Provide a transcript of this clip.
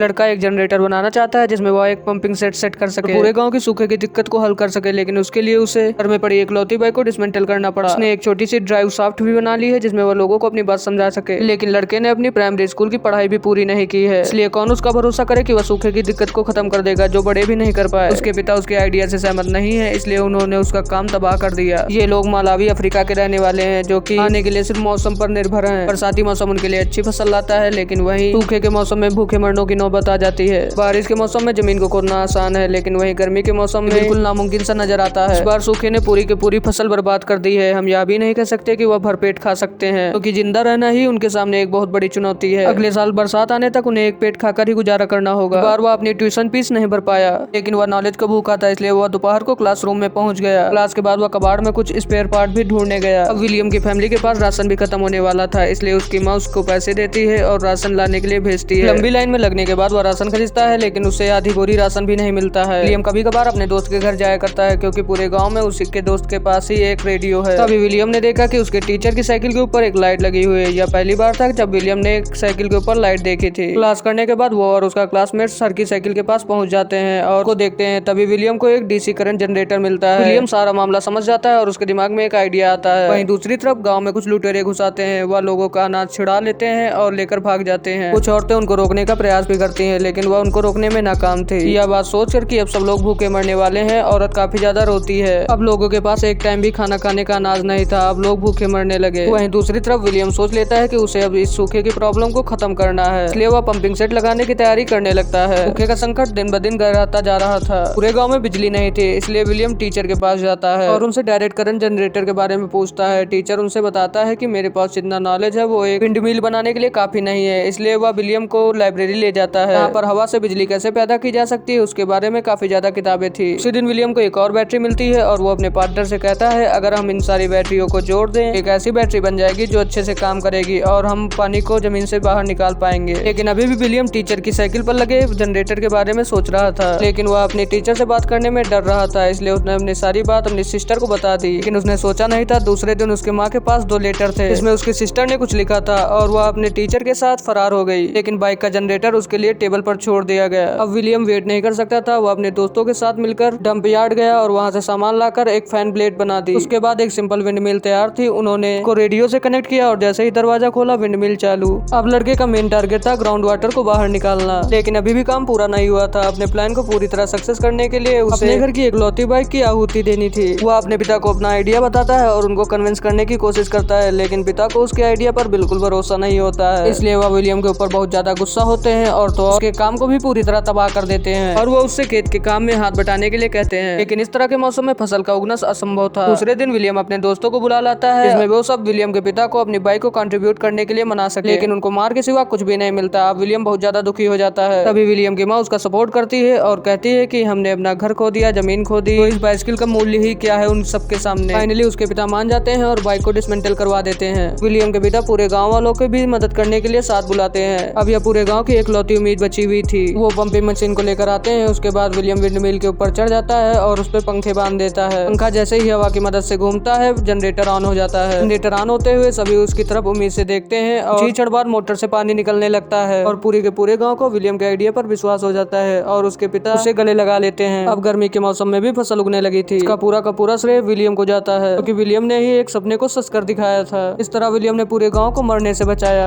लड़का एक जनरेटर बनाना चाहता है जिसमें वह एक पंपिंग सेट कर सके, पूरे गांव की सूखे की दिक्कत को हल कर सके। लेकिन उसके लिए उसे घर में पड़ी इकलौती बाइक को डिसमेंटल करना पड़ा। उसने एक छोटी सी ड्राइव शाफ्ट भी बना ली है जिसमें वह लोगों को अपनी बात समझा सके। लेकिन लड़के ने अपनी प्राइमरी स्कूल की पढ़ाई भी पूरी नहीं की है, इसलिए कौन उसका भरोसा करे कि वह सूखे की दिक्कत को खत्म कर देगा जो बड़े भी नहीं कर पाए। उसके पिता उसके आइडिया से सहमत नहीं है, इसलिए उन्होंने उसका काम तबाह कर दिया। ये लोग मालावी अफ्रीका के रहने वाले हैं जो कि आने के लिए सिर्फ मौसम पर निर्भर हैं। बरसाती मौसम उनके लिए अच्छी फसल लाता है, लेकिन वहीं सूखे के मौसम में भूखे मरने की नौबत आ जाती है। बारिश के मौसम में जमीन को खोदना आसान है, लेकिन वहीं गर्मी के मौसम में बिल्कुल नामुमकिन सा नजर आता है। इस बार सूखे ने पूरी की पूरी फसल बर्बाद कर दी है। हम यह भी नहीं कह सकते कि वह भरपेट खा सकते हैं, क्योंकि जिंदा रहना ही उनके सामने एक बहुत बड़ी चुनौती है। अगले साल बरसात आने तक उन्हें एक पेट खाकर ही गुजारा करना होगा। इस बार वह अपनी ट्यूशन फीस नहीं भर पाया, लेकिन वह नॉलेज का भूखा था, इसलिए वह दोपहर को क्लासरूम में पहुंच गया। क्लास के बाद वह कबाड़ में कुछ स्पेयर पार्ट भी ढूंढने गया। अब विलियम की फैमिली के पास राशन भी खत्म होने वाला था, इसलिए उसकी माँ उसको पैसे देती है और राशन लाने के लिए भेजती है। लंबी लाइन में लगने के बाद वह राशन खरीदता है, लेकिन उसे आधी बोरी राशन भी नहीं मिलता है। विलियम कभी कभार अपने दोस्त के घर जाया करता है, क्योंकि पूरे गांव में उसी के दोस्त के पास ही एक रेडियो है। तभी विलियम ने देखा कि उसके टीचर की साइकिल के ऊपर एक लाइट लगी हुई है। यह पहली बार था जब विलियम ने एक साइकिल के ऊपर लाइट देखी थी। क्लास करने के बाद वो और उसका क्लासमेट सर की साइकिल के पास पहुंच जाते हैं और को देखते हैं। तभी विलियम को एक डीसी करंट जनरेटर मिलता है। विलियम सारा मामला समझ जाता है और उसके दिमाग में एक आइडिया आता है। वहीं दूसरी तरफ गाँव में कुछ लुटेरे घुस आते हैं। वह लोगों का अनाज छिड़ा लेते हैं और लेकर भाग जाते हैं। कुछ औरतें उनको रोकने का प्रयास भी करती है, लेकिन वह उनको रोकने में नाकाम थे। यह बात सोचकर कि अब सब लोग भूखे मरने वाले हैं, औरत काफी ज्यादा रोती है। अब लोगों के पास एक टाइम भी खाना खाने का अनाज नहीं था। अब लोग भूखे मरने लगे। वहीं दूसरी तरफ विलियम सोच लेता है कि उसे अब इस सूखे की प्रॉब्लम को खत्म करना है, इसलिए वह पंपिंग सेट लगाने की तैयारी करने लगता है। सूखे का संकट दिन ब दिन गहराता जा रहा था। पूरे गाँव में बिजली नहीं थी, इसलिए विलियम टीचर के पास जाता है और उनसे डायरेक्ट करंट जनरेटर के बारे में पूछता है। टीचर उनसे बताता है कि मेरे पास जितना नॉलेज है वो एक विंड मिल बनाने के लिए काफी नहीं है, इसलिए वह विलियम को लाइब्रेरी ले जाता है। यहाँ पर हवा से बिजली कैसे पैदा की जा सकती है उसके बारे में काफी ज्यादा किताबें थी। उसी दिन विलियम को एक और बैटरी मिलती है और वो अपने पार्टनर से कहता है अगर हम इन सारी बैटरियों को जोड़ दें एक ऐसी बैटरी बन जाएगी जो अच्छे से काम करेगी और हम पानी को जमीन से बाहर निकाल पाएंगे। लेकिन अभी भी विलियम टीचर की साइकिल पर लगे जनरेटर के बारे में सोच रहा था, लेकिन वह अपने टीचर से बात करने में डर रहा था, इसलिए उसने अपनी सारी बात अपनी सिस्टर को बता दी। लेकिन उसने सोचा नहीं था दूसरे दिन उसके माँ के पास 2 लेटर थे, इसमें उसकी सिस्टर ने कुछ लिखा था और वह अपने टीचर के साथ फरार हो गई। लेकिन बाइक का जनरेटर उसके लिए टेबल पर छोड़ दिया गया। अब विलियम वेट नहीं कर सकता था। वह अपने दोस्तों के साथ मिलकर डंप यार्ड गया और वहां से सामान लाकर एक फैन ब्लेड बना दी। उसके बाद एक सिंपल विंड मिल तैयार थी। उन्होंने को रेडियो से कनेक्ट किया और जैसे ही दरवाजा खोला विंड मिल चालू। अब लड़के का मेन टारगेट था ग्राउंड वाटर को बाहर निकालना, लेकिन अभी भी काम पूरा नहीं हुआ था। अपने प्लान को पूरी तरह सक्सेस करने के लिए उसे अपने घर की इकलौती बाइक की आहुति देनी थी। वह अपने पिता को अपना आइडिया बताता है और उनको कन्विंस करने की कोशिश करता है, लेकिन पिता को उसके आइडिया पर बिल्कुल भरोसा नहीं होता है, इसलिए वह विलियम के ऊपर बहुत ज्यादा गुस्सा होते हैं और तो उसके काम को भी पूरी तरह तबाह कर देते हैं और वो उससे खेत के काम में हाथ बटाने के लिए कहते हैं। लेकिन इस तरह के मौसम में फसल का उगना असंभव था। दूसरे दिन विलियम अपने दोस्तों को बुला लाता है, इसमें वो सब विलियम के पिता को अपनी बाइक को कंट्रीब्यूट करने के लिए मना सके, लेकिन उनको मार के सिवा कुछ भी नहीं मिलता। अब विलियम बहुत ज्यादा दुखी हो जाता है। तभी विलियम की माँ उसका सपोर्ट करती है और कहती है कि हमने अपना घर खो दिया, जमीन खो दी, तो इस बाइसिकल का मूल्य ही क्या है उन सबके सामने। फाइनली उसके पिता मान जाते हैं और बाइक को डिसमेंटल करवा देते हैं। विलियम के पिता पूरे गाँव वालों को भी मदद करने के लिए साथ बुलाते हैं। अब यह पूरे गाँव की एकलौती उम्मीद बची हुई थी। वो पंपिंग मशीन को लेकर आते हैं। उसके बाद विलियम विंड मिल के ऊपर चढ़ जाता है और उस पर पंखे बांध देता है। पंखा जैसे ही हवा की मदद से घूमता है जनरेटर ऑन हो जाता है। जनरेटर ऑन होते हुए सभी उसकी तरफ उम्मीद से देखते हैं और कुछ क्षण बाद मोटर से पानी निकलने लगता है और पूरे के पूरे गांव को विलियम के आइडिया पर विश्वास हो जाता है और उसके पिता उसे गले लगा लेते हैं। अब गर्मी के मौसम में भी फसल उगने लगी थी। इसका पूरा का पूरा श्रेय विलियम को जाता है, क्योंकि विलियम ने ही एक सपने को सच कर दिखाया था। इस तरह विलियम ने पूरे गाँव को मरने से बचाया।